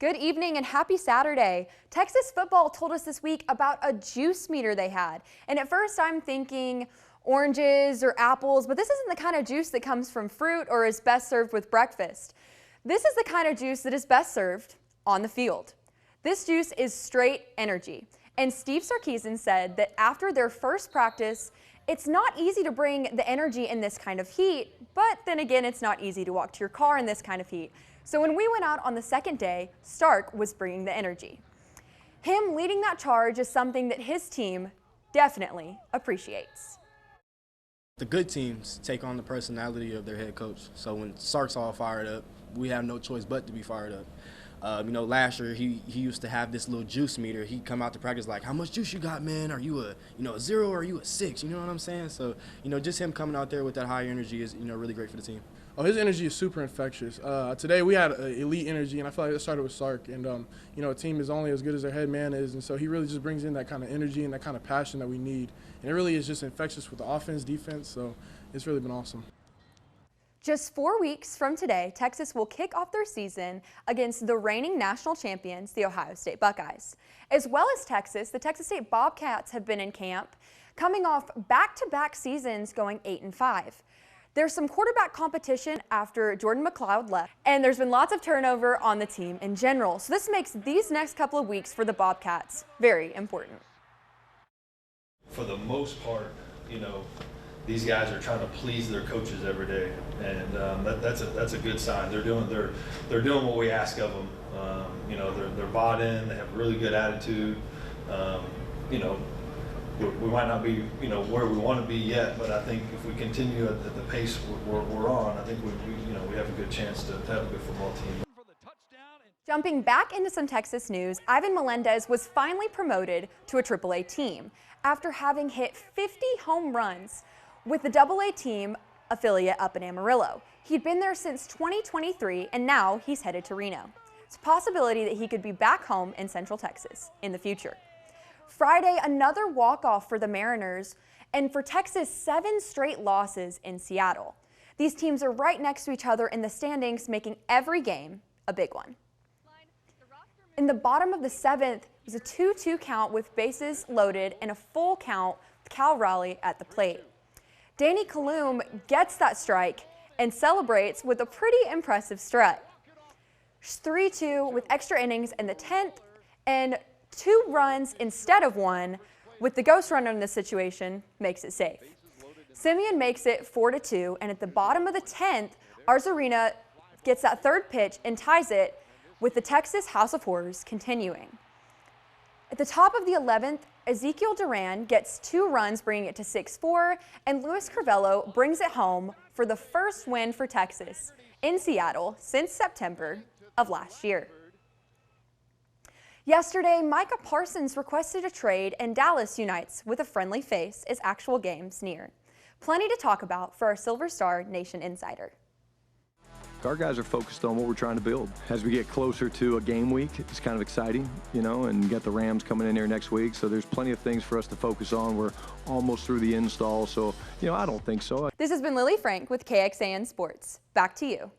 Good evening and happy Saturday. Texas football told us this week about a juice meter they had. And at first I'm thinking oranges or apples, but this isn't the kind of juice that comes from fruit or is best served with breakfast. This is the kind of juice that is best served on the field. This juice is straight energy. And Steve Sarkisian said that after their first practice, it's not easy to bring the energy in this kind of heat, but then again, it's not easy to walk to your car in this kind of heat. So when we went out on the second day, Stark was bringing the energy. Him leading that charge is something that his team definitely appreciates. The good teams take on the personality of their head coach. So when Sark's all fired up, we have no choice but to be fired up. Last year he used to have this little juice meter. He'd come out to practice like, how much juice you got, man? Are you a 0 or are you a 6? You know what I'm saying? So, just him coming out there with that high energy is, really great for the team. Oh, his energy is super infectious. Today we had elite energy, and I feel like it started with Sark. And, a team is only as good as their head man is, and so he really just brings in that kind of energy and that kind of passion that we need. And it really is just infectious with the offense, defense, so it's really been awesome. Just 4 weeks from today, Texas will kick off their season against the reigning national champions, the Ohio State Buckeyes. As well as Texas, the Texas State Bobcats have been in camp, coming off back-to-back seasons going 8-5. There's some quarterback competition after Jordan McLeod left, and there's been lots of turnover on the team in general. So this makes these next couple of weeks for the Bobcats very important. For the most part, these guys are trying to please their coaches every day, and that's a good sign. They're doing what we ask of them. They're bought in. They have a really good attitude. We might not be where we want to be yet, but I think if we continue at the pace we're on, I think we have a good chance to have a good football team. Jumping back into some Texas news, Ivan Melendez was finally promoted to a AAA team after having hit 50 home runs with the AA team affiliate up in Amarillo. He'd been there since 2023, and now he's headed to Reno. It's a possibility that he could be back home in Central Texas in the future. Friday, another walk-off for the Mariners, and for Texas, 7 straight losses in Seattle. These teams are right next to each other in the standings, making every game a big one. In the bottom of the 7th was a 2-2 count with bases loaded and a full count with Cal Raleigh at the plate. Danny Kalum gets that strike and celebrates with a pretty impressive strut. 3-2 with extra innings in the 10th and 2 runs instead of 1 with the ghost runner in this situation makes it safe. Simeon makes it 4-2, and at the bottom of the 10th, Arzarena gets that third pitch and ties it with the Texas House of Horrors continuing. At the top of the 11th, Ezekiel Duran gets 2 runs, bringing it to 6-4, and Luis Crivello brings it home for the first win for Texas in Seattle since September of last year. Yesterday, Micah Parsons requested a trade, and Dallas unites with a friendly face as actual games near. Plenty to talk about for our Silver Star Nation Insider. Our guys are focused on what we're trying to build. As we get closer to a game week, it's kind of exciting, and get the Rams coming in here next week. So there's plenty of things for us to focus on. We're almost through the install, so, I don't think so. This has been Lily Frank with KXAN Sports. Back to you.